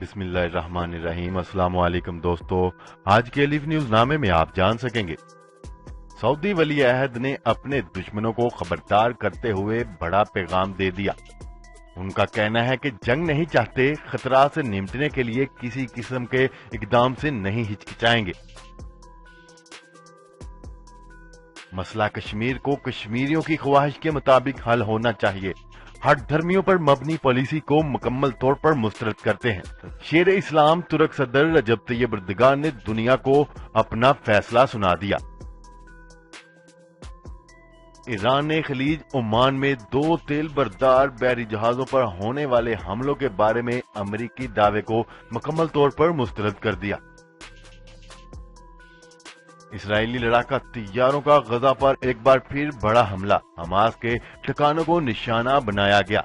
बिस्मिल्लाहिर्रहमानिर्रहीम। अस्सलाम वालेकुम दोस्तों, आज के अलीफ न्यूज नामे में आप जान सकेंगे सऊदी वली अहद ने अपने दुश्मनों को खबरदार करते हुए बड़ा पैगाम दे दिया। उनका कहना है कि जंग नहीं चाहते, खतरा से निपटने के लिए किसी किस्म के इकदाम से नहीं हिचकिचाएंगे। मसला कश्मीर को कश्मीरियों की ख्वाहिश के मुताबिक हल होना चाहिए। हट धर्मियों पर मबनी पॉलिसी को मुकम्मल तौर पर मुस्तरद करते हैं। शेर इस्लाम तुर्क सदर रजब तैयब एर्दोगान ने दुनिया को अपना फैसला सुना दिया। ईरान ने खलीज ओमान में 2 तेल बरदार बहरी जहाजों पर होने वाले हमलों के बारे में अमेरिकी दावे को मुकम्मल तौर पर मुस्तरद कर दिया। इसराइली लड़ाका तैयारों का गजा पर एक बार फिर बड़ा हमला, हमास के ठिकानों को निशाना बनाया गया।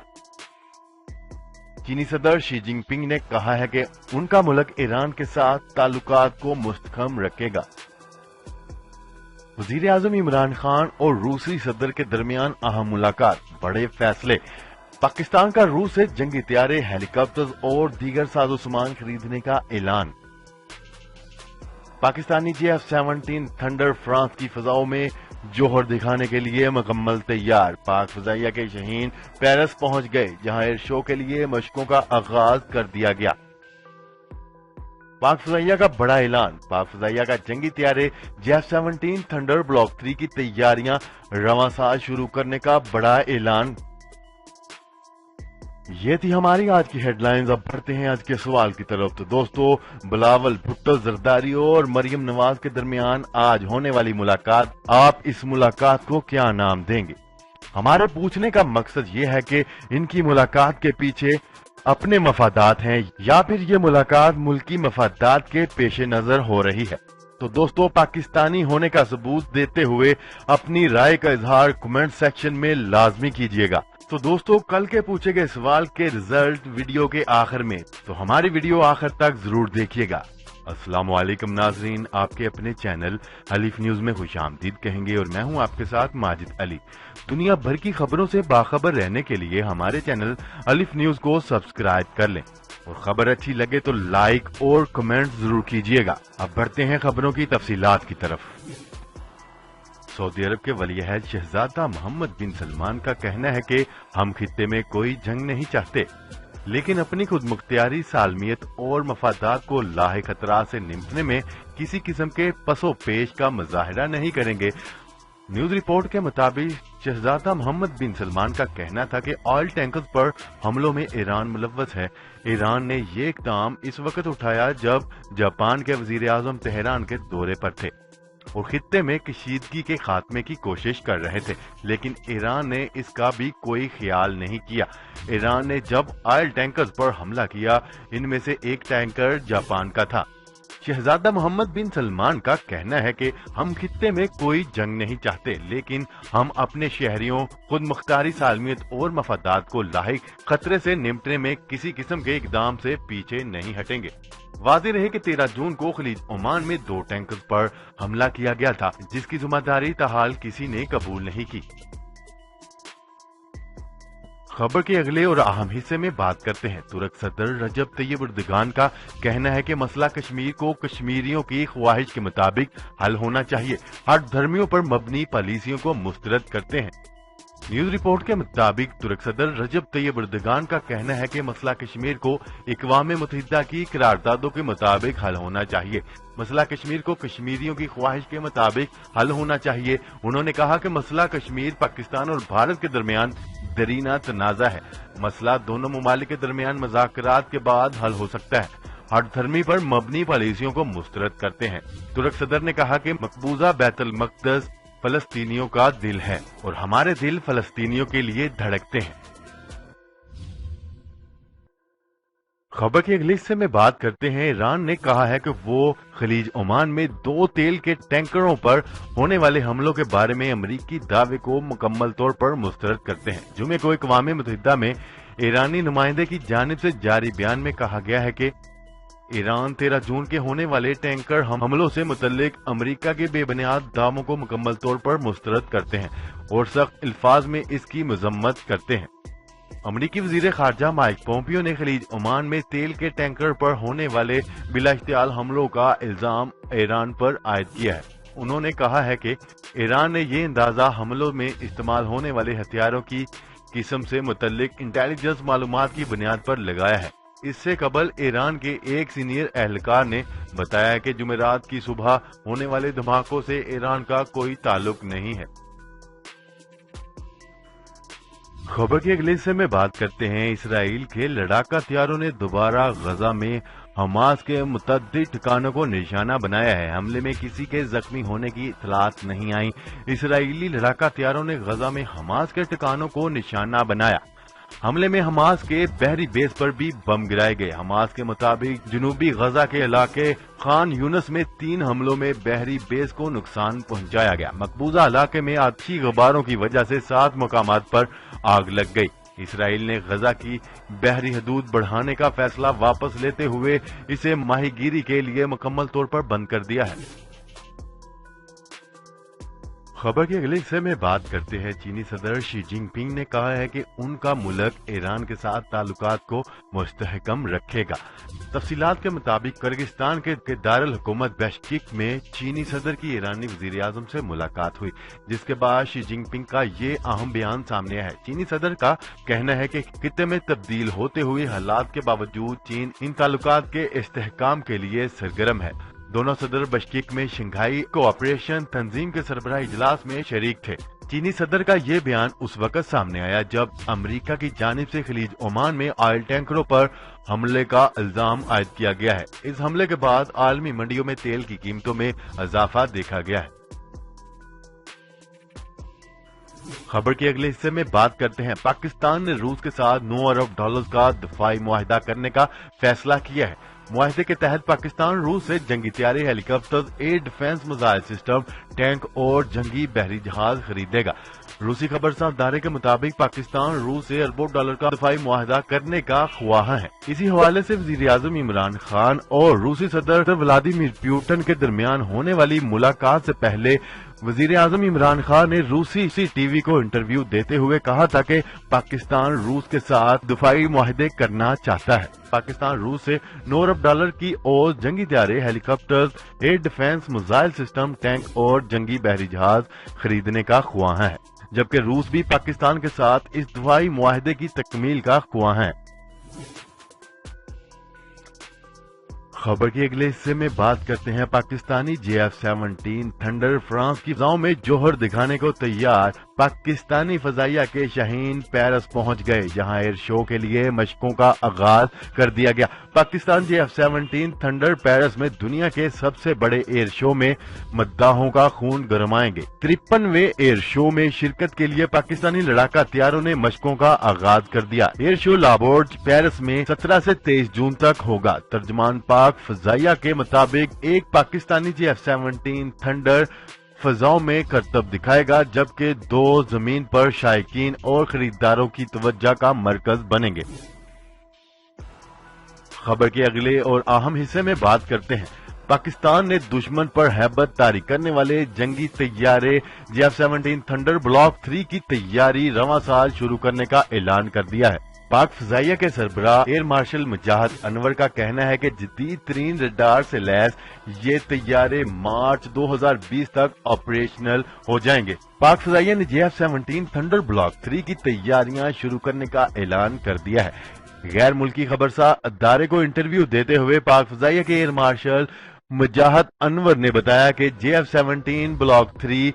चीनी सदर शी जिनपिंग ने कहा है कि उनका मुल्क ईरान के साथ ताल्लुकात को मुस्तहकम रखेगा। वजीर आजम इमरान खान और रूसी सदर के दरमियान अहम मुलाकात, बड़े फैसले। पाकिस्तान का रूस से जंगी तैयारे, हेलीकॉप्टर्स और दीगर साजो सामान खरीदने का ऐलान। पाकिस्तानी JF-17 थंडर फ्रांस की फजाओं में जोहर दिखाने के लिए मुकम्मल तैयार। पाक फजाइया के शहीन पेरिस पहुंच गए, जहां एयर शो के लिए मशकों का आगाज कर दिया गया। पाक फजाइया का बड़ा ऐलान, पाक फजाइया का जंगी तैयारे JF-17 थंडर ब्लॉक 3 की तैयारियां रवासाज शुरू करने का बड़ा ऐलान। ये थी हमारी आज की हेडलाइंस। अब बढ़ते हैं आज के सवाल की तरफ। तो दोस्तों, बिलावल भुट्टो जरदारी और मरियम नवाज के दरमियान आज होने वाली मुलाकात, आप इस मुलाकात को क्या नाम देंगे? हमारे पूछने का मकसद ये है कि इनकी मुलाकात के पीछे अपने मफादात हैं या फिर ये मुलाकात मुल्की मफादात के पेश नजर हो रही है। तो दोस्तों, पाकिस्तानी होने का सबूत देते हुए अपनी राय का इजहार कमेंट सेक्शन में लाजमी कीजिएगा। तो दोस्तों, कल के पूछे गए सवाल के रिजल्ट वीडियो के आखिर में, तो हमारी वीडियो आखिर तक जरूर देखिएगा। अस्सलाम वालेकुम नाजरीन, आपके अपने चैनल अलीफ न्यूज में खुशामदीद कहेंगे और मैं हूं आपके साथ माजिद अली। दुनिया भर की खबरों से बाखबर रहने के लिए हमारे चैनल अलीफ न्यूज को सब्सक्राइब कर लें और खबर अच्छी लगे तो लाइक और कमेंट जरूर कीजिएगा। अब बढ़ते हैं खबरों की तफसीलात की तरफ। सऊदी अरब के वली अहद शहजादा मोहम्मद बिन सलमान का कहना है कि हम खित्ते में कोई जंग नहीं चाहते, लेकिन अपनी खुद मुख्तियारी सालमियत और मफादात को लाहे खतरा से निपटने में किसी किस्म के पसो पेश का मुजाहिरा नहीं करेंगे। न्यूज रिपोर्ट के मुताबिक शहजादा मोहम्मद बिन सलमान का कहना था कि ऑयल टैंकर्स पर हमलों में ईरान मुलव्वस है। ईरान ने ये इक़दाम इस वक्त उठाया जब जापान के वजीर आजम तेहरान के दौरे पर थे और खित्ते में कशीदगी के खात्मे की कोशिश कर रहे थे, लेकिन ईरान ने इसका भी कोई ख्याल नहीं किया। ईरान ने जब ऑयल टैंकर्स पर हमला किया, इनमें से एक टैंकर जापान का था। शहजादा मोहम्मद बिन सलमान का कहना है कि हम खित्ते में कोई जंग नहीं चाहते, लेकिन हम अपने शहरियों, खुद मुख्तारी सालमियत और मफादात को लाहिक खतरे से निपटने में किसी किस्म के इकदाम से पीछे नहीं हटेंगे। वाज़ेह रहे कि 13 जून को खलीज ओमान में 2 टैंकर्स पर हमला किया गया था, जिसकी जिम्मेदारी ताहाल किसी ने कबूल नहीं की। खबर के अगले और अहम हिस्से में बात करते हैं। तुर्क सदर रजब तैयब एर्दोगान का कहना है कि मसला कश्मीर को कश्मीरियों की ख्वाहिश के मुताबिक हल होना चाहिए। हट धर्मियों पर मबनी पॉलिसियों को मुस्तरद करते हैं। न्यूज रिपोर्ट के मुताबिक तुर्क सदर रजब तैयब एर्दोगान का कहना है कि मसला कश्मीर को अक़वाम मुत्तहिदा की करारदादों के मुताबिक हल होना चाहिए। मसला कश्मीर को कश्मीरियों की ख्वाहिश के मुताबिक हल होना चाहिए। उन्होंने कहा कि मसला कश्मीर पाकिस्तान और भारत के दरमियान दरीना तनाज़ा है। मसला दोनों ममालिक के दरमियान मुज़ाकरात के बाद हल हो सकता है। हट धर्मी पर मबनी पॉलिसियों को मुस्तरद करते हैं। तुर्क सदर ने कहा कि मकबूजा बैतुल मक़दस फलस्तीनियों का दिल है और हमारे दिल फलस्तीनियों के लिए धड़कते हैं। खबर के अगले हिस्से में बात करते हैं। ईरान ने कहा है कि वो खलीज ओमान में 2 तेल के टैंकरों पर होने वाले हमलों के बारे में अमेरिकी दावे को मुकम्मल तौर पर मुस्तरद करते हैं। जुमे को अक़वाम मुत्तहिदा में ईरानी नुमाइंदे की जानिब से जारी बयान में कहा गया है कि ईरान 13 जून के होने वाले टैंकर हमलों से मुतल्लिक अमेरिका के बेबुनियाद दावों को मुकम्मल तौर पर मुस्तरद करते हैं और सख्त अल्फाज में इसकी मजम्मत करते हैं। امریکی وزیر خارجہ مائک پومپیو نے خلیج عمان میں تیل کے ٹینکر پر ہونے والے بلا اشتعال حملوں کا الزام ایران پر عائد کیا ہے۔ انہوں نے کہا ہے کہ ایران نے یہ اندازہ حملوں میں استعمال ہونے والے ہتھیاروں کی قسم سے متعلق انٹیلیجنس معلومات کی بنیاد پر لگایا ہے۔ اس سے قبل ایران کے ایک سینئر اہلکار نے بتایا کہ جمعرات کی صبح ہونے والے دھماکوں سے ایران کا کوئی تعلق نہیں ہے۔ خبر کے اگلے حصے میں بات کرتے ہیں۔ اسرائیل کے لڑاکا ہتھیاروں نے دوبارہ غزہ میں حماس کے متعدد ٹھکانوں کو نشانہ بنایا ہے۔ حملے میں کسی کے زخمی ہونے کی اطلاعات نہیں آئیں۔ اسرائیلی لڑاکا ہتھیاروں نے غزہ میں حماس کے ٹھکانوں کو نشانہ بنایا۔ حملے میں حماس کے بحری بیس پر بھی بم گرائے گئے۔ حماس کے مطابق جنوبی غزہ کے علاقے خان یونس میں 3 حملوں میں بحری بیس کو نقصان پہنچایا گیا۔ مقبوضہ علاقے میں آتشی غباروں کی وجہ سے 7 مقامات پر آگ لگ گئی۔ اسرائیل نے غزہ کی بحری حدود بڑھانے کا فیصلہ واپس لیتے ہوئے اسے ماہی گیری کے لیے مکمل طور پر بند کر دیا ہے۔ خبر کے اگلے حصے میں بات کرتے ہیں۔ چینی صدر شی جن پنگ نے کہا ہے کہ ان کا ملک ایران کے ساتھ تعلقات کو مستحکم رکھے گا۔ تفصیلات کے مطابق کرغزستان کے دارالحکومت بشکیک میں چینی صدر کی ایرانی وزیر اعظم سے ملاقات ہوئی، جس کے بعد شی جن پنگ کا یہ اہم بیان سامنے آیا ہے۔ چینی صدر کا کہنا ہے کہ خطے میں تبدیل ہوتے ہوئے حالات کے باوجود چین ان تعلقات کے استحکام کے لیے سرگرم ہے۔ دونوں صدر بشکیک میں شنگھائی کوآپریشن تنظیم کے سربراہ اجلاس میں شریک تھے۔ چینی صدر کا یہ بیان اس وقت سامنے آیا جب امریکہ کی جانب سے خلیج عمان میں آئل ٹینکروں پر حملے کا الزام عائد کیا گیا ہے۔ اس حملے کے بعد عالمی منڈیوں میں تیل کی قیمتوں میں اضافہ دیکھا گیا ہے۔ خبر کے اگلے حصے میں بات کرتے ہیں۔ پاکستان نے روس کے ساتھ 9 ارب ڈالر کا دفاعی معاہدہ کرنے کا فیصلہ کیا ہے۔ معاہدے کے تحت پاکستان روس سے جنگی طیارے، helicopters, air defence missile system, tank اور جنگی بحری جہاز خریدے گا۔ روسی خبرساز ادارے کے مطابق پاکستان روس سے اربوں ڈالر کا دفاعی معاہدہ کرنے کا خواہاں ہے۔ اسی حوالے سے وزیر اعظم عمران خان اور روسی صدر ولادیمیر پوٹن کے درمیان ہونے والی ملاقات سے پہلے وزیر اعظم عمران خان نے روسی ٹی وی کو انٹرویو دیتے ہوئے کہا تھا کہ پاکستان روس کے ساتھ دفاعی معاہدے کرنا چاہتا ہے۔ پاکستان روس سے 9 ارب ڈالر کی اور جنگی طیارے، helicopters, air defence missile system, tank اور جنگی بحری جہاز خریدنے کا خواہاں ہے، جبکہ روس بھی پاکستان کے ساتھ اس دفاعی معاہدے کی تکمیل کا خواہاں ہے۔ خبر کے اگلے حصے میں بات کرتے ہیں۔ پاکستانی JF-17 تھنڈر فرانس کی فضاؤں میں جوہر دکھانے کو تیار۔ پاکستانی فضائیہ کے شاہین پیرس پہنچ گئے، جہاں ایئر شو کے لیے مشقوں کا آغاز کر دیا گیا۔ پاکستان JF-17 تھنڈر پیرس میں دنیا کے سب سے بڑے ایئر شو میں مداحوں کا خون گرمائیں گے۔ 53ویں ایئر شو میں شرکت کے لیے پاکستانی لڑاکا ہتھیاروں نے مشقوں کا آغاز کر دیا۔ ایئر شو لابورج پیرس میں 17 سے 23 جون تک ہوگا۔ ترجمان پاک فضائیہ کے مطابق ایک پاکستانی JF-17 تھنڈر فضاؤں میں کرتب دکھائے گا، جبکہ 2 زمین پر شائقین اور خریداروں کی توجہ کا مرکز بنیں گے۔ خبر کے اگلے اور اہم حصے میں بات کرتے ہیں۔ پاکستان نے دشمن پر ہیبت طاری کرنے والے جنگی طیارے JF-17 تھنڈر بلاک 3 کی تیاری رواں سال شروع کرنے کا اعلان کر دیا ہے۔ پاک فضائیہ کے سربراہ ایئر مارشل مجاہد انور کا کہنا ہے کہ جدید ترین ریڈار سے لیس یہ طیارے مارچ 2020 تک آپریشنل ہو جائیں گے۔ پاک فضائیہ نے JF-17 تھنڈر بلاک 3 کی تیاریاں شروع کرنے کا اعلان کر دیا ہے۔ غیر ملکی خبرساز ادارے کو انٹرویو دیتے ہوئے پاک فضائیہ کے ایئر مارشل مجاہد انور نے بتایا کہ JF-17 بلاک 3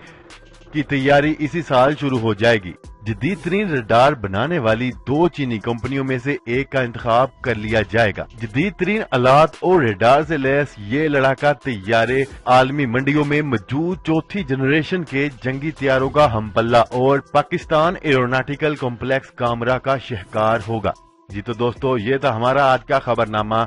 کی تیاری اسی سال شروع ہو جائے گی۔ جدید ترین ریڈار بنانے والی 2 چینی کمپنیوں میں سے ایک کا انتخاب کر لیا جائے گا۔ جدید ترین آلات اور ریڈار سے لیس یہ لڑاکا طیارے عالمی منڈیوں میں موجود 4تھی جنریشن کے جنگی طیاروں کا ہم پلہ اور پاکستان ایروناٹیکل کمپلیکس کامرا کا شہکار ہوگا۔ جی تو دوستو، یہ تھا ہمارا آج کا خبرنامہ۔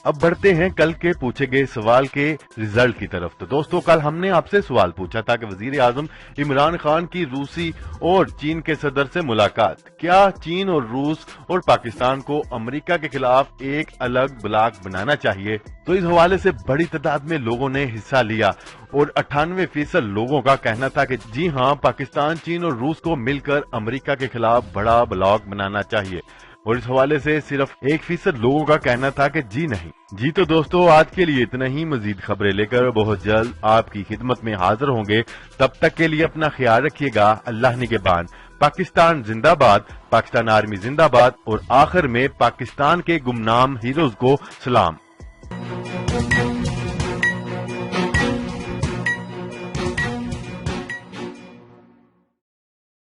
अब बढ़ते हैं कल के पूछे गए सवाल के रिजल्ट की तरफ। तो दोस्तों, कल हमने आपसे सवाल पूछा था कि वजीर आजम इमरान खान की रूसी और चीन के सदर से मुलाकात, क्या चीन और रूस और पाकिस्तान को अमेरिका के खिलाफ एक अलग ब्लॉक बनाना चाहिए? तो इस हवाले से बड़ी तादाद में लोगों ने हिस्सा लिया और 98% लोगों का कहना था कि जी हां, पाकिस्तान, चीन और रूस को मिलकर अमेरिका के खिलाफ बड़ा ब्लॉक बनाना चाहिए। और इस हवाले से सिर्फ 1% लोगों का कहना था कि जी नहीं। जी तो दोस्तों, आज के लिए इतना ही। मजीद खबरें लेकर बहुत जल्द आपकी खिदमत में हाजिर होंगे। तब तक के लिए अपना ख्याल रखिएगा। अल्लाह निगहबान। पाकिस्तान जिंदाबाद, पाकिस्तान आर्मी जिंदाबाद और आखिर में पाकिस्तान के गुमनाम हीरोज को सलाम।